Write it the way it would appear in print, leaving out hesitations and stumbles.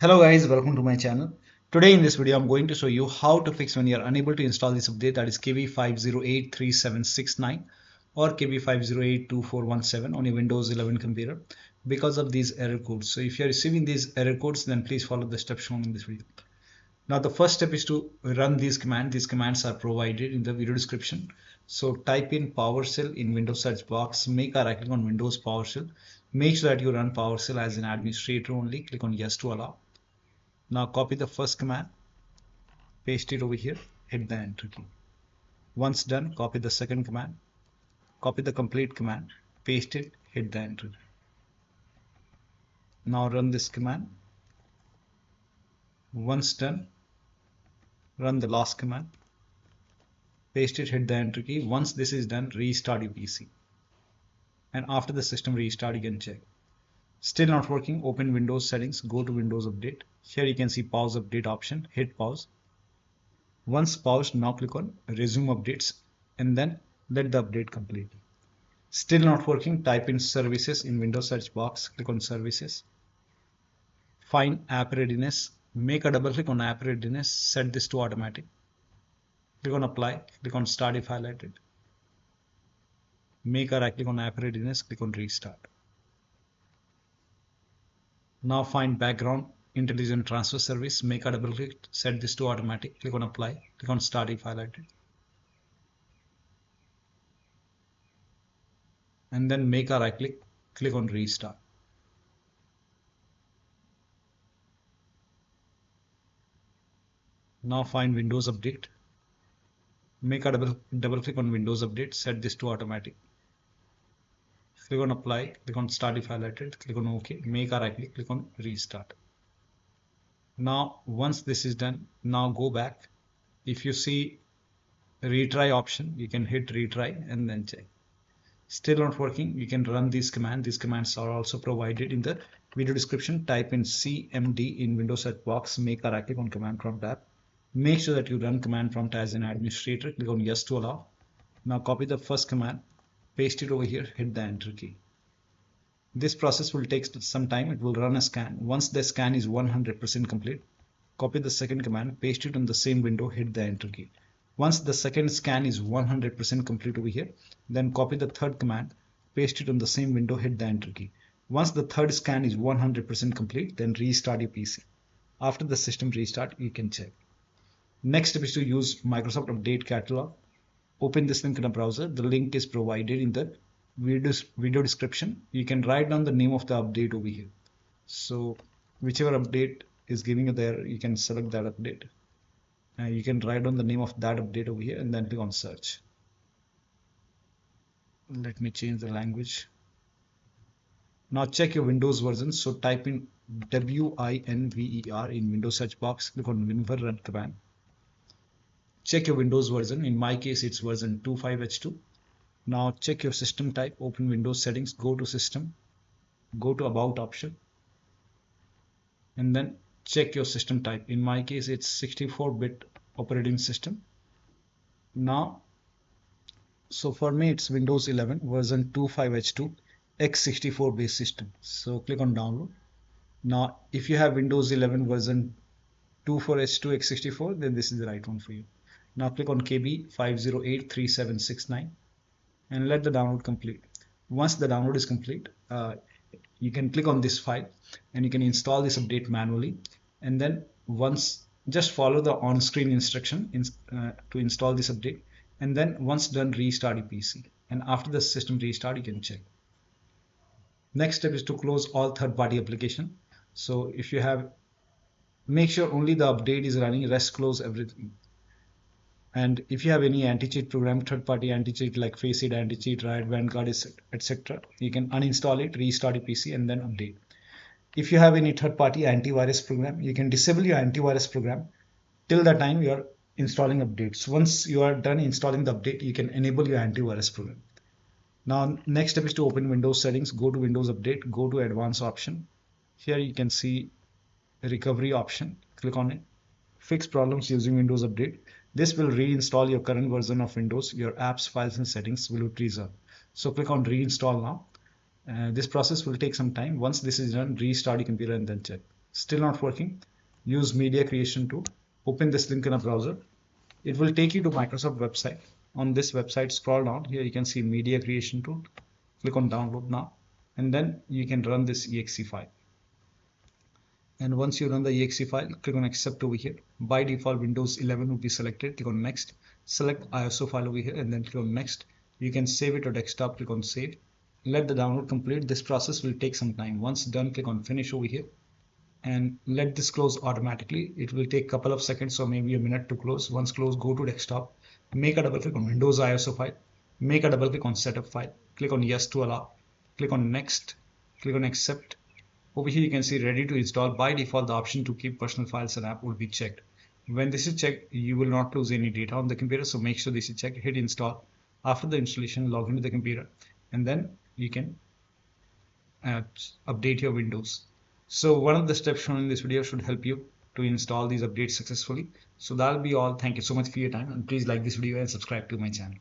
Hello guys, welcome to my channel. Today in this video I'm going to show you how to fix when you are unable to install this update, that is KB5083769 or KB5082417 on your Windows 11 computer because of these error codes. So if you are receiving these error codes, then please follow the steps shown in this video. Now the first step is to run these commands. These commands are provided in the video description. So type in PowerShell in Windows search box, make a right click on Windows PowerShell. Make sure that you run PowerShell as an administrator only. Click on yes to allow. Now copy the first command, paste it over here, hit the enter key. Once done, copy the second command, copy the complete command, paste it, hit the enter key. Now run this command. Once done, run the last command, paste it, hit the enter key. Once this is done, restart your PC. And after the system restart, you can check. Still not working, open Windows settings, go to Windows Update. Here you can see pause update option, hit pause. Once paused, now click on resume updates and then let the update complete. Still not working, type in services in Windows search box, click on services. Find app readiness, make a double click on app readiness, set this to automatic. Click on apply, click on start if highlighted. Make a right click on app readiness, click on restart. Now find background intelligent transfer service, make a double click, set this to automatic, click on apply, click on start if highlighted. And then make a right click, click on restart. Now find Windows Update, make a double click on Windows Update, set this to automatic. Click on apply, click on start if highlighted, click on OK, make a right click, click on restart. Now once this is done, now go back. If you see retry option, you can hit retry and then check. Still not working, you can run these commands. These commands are also provided in the video description. Type in cmd in Windows search box, make a right click on command prompt app. Make sure that you run command prompt as an administrator, click on yes to allow. Now copy the first command, paste it over here, hit the enter key. This process will take some time. It will run a scan. Once the scan is 100% complete, copy the second command, paste it on the same window, hit the enter key. Once the second scan is 100% complete over here, then copy the third command, paste it on the same window, hit the enter key. Once the third scan is 100% complete, then restart your PC. After the system restart, you can check. Next step is to use Microsoft Update Catalog. Open this link in a browser. The link is provided in the video description. You can write down the name of the update over here. So whichever update is giving you there, you can select that update. You can write down the name of that update over here and then click on search. Let me change the language. Now check your Windows version. So type in WINVER in Windows search box, click on WinVer run command. Check your Windows version. In my case, it's version 25H2. Now check your system type, open Windows settings, go to system, go to about option, and then check your system type. In my case, it's 64-bit operating system. Now, so for me, it's Windows 11 version 25H2 x64 based system. So click on download. Now, if you have Windows 11 version 24H2 x64, then this is the right one for you. Now click on KB5083769 and let the download complete. Once the download is complete, you can click on this file and you can install this update manually. And then once, just follow the on-screen instruction to install this update. And then once done, restart your PC. And after the system restart, you can check. Next step is to close all third-party application. So if you have, make sure only the update is running, rest close everything. And if you have any anti-cheat program, third-party anti-cheat like Faceit, anti-cheat, Riot, Vanguard, etc., you can uninstall it, restart your PC, and then update. If you have any third-party antivirus program, you can disable your antivirus program till the time you are installing updates. Once you are done installing the update, you can enable your antivirus program. Now, next step is to open Windows settings, go to Windows Update, go to Advanced option. Here you can see recovery option, click on it. Fix problems using Windows Update. This will reinstall your current version of Windows. Your apps, files, and settings will be preserved. So click on reinstall now. This process will take some time. Once this is done, restart your computer and then check. Still not working, use media creation tool. Open this link in a browser. It will take you to Microsoft website. On this website, scroll down. Here you can see media creation tool. Click on download now, and then you can run this exe file. And once you run the exe file, click on accept over here. By default, Windows 11 will be selected. Click on next. Select ISO file over here and then click on next. You can save it to desktop. Click on save. Let the download complete. This process will take some time. Once done, click on finish over here and let this close automatically. It will take a couple of seconds or maybe a minute to close. Once closed, go to desktop, make a double click on Windows ISO file, make a double click on setup file, click on yes to allow, click on next, click on accept. Over here you can see ready to install. By default, the option to keep personal files and app will be checked. When this is checked, you will not lose any data on the computer, so make sure this is checked. Hit install. After the installation, log into the computer and then you can update your Windows. So one of the steps shown in this video should help you to install these updates successfully. So that'll be all. Thank you so much for your time, and please like this video and subscribe to my channel.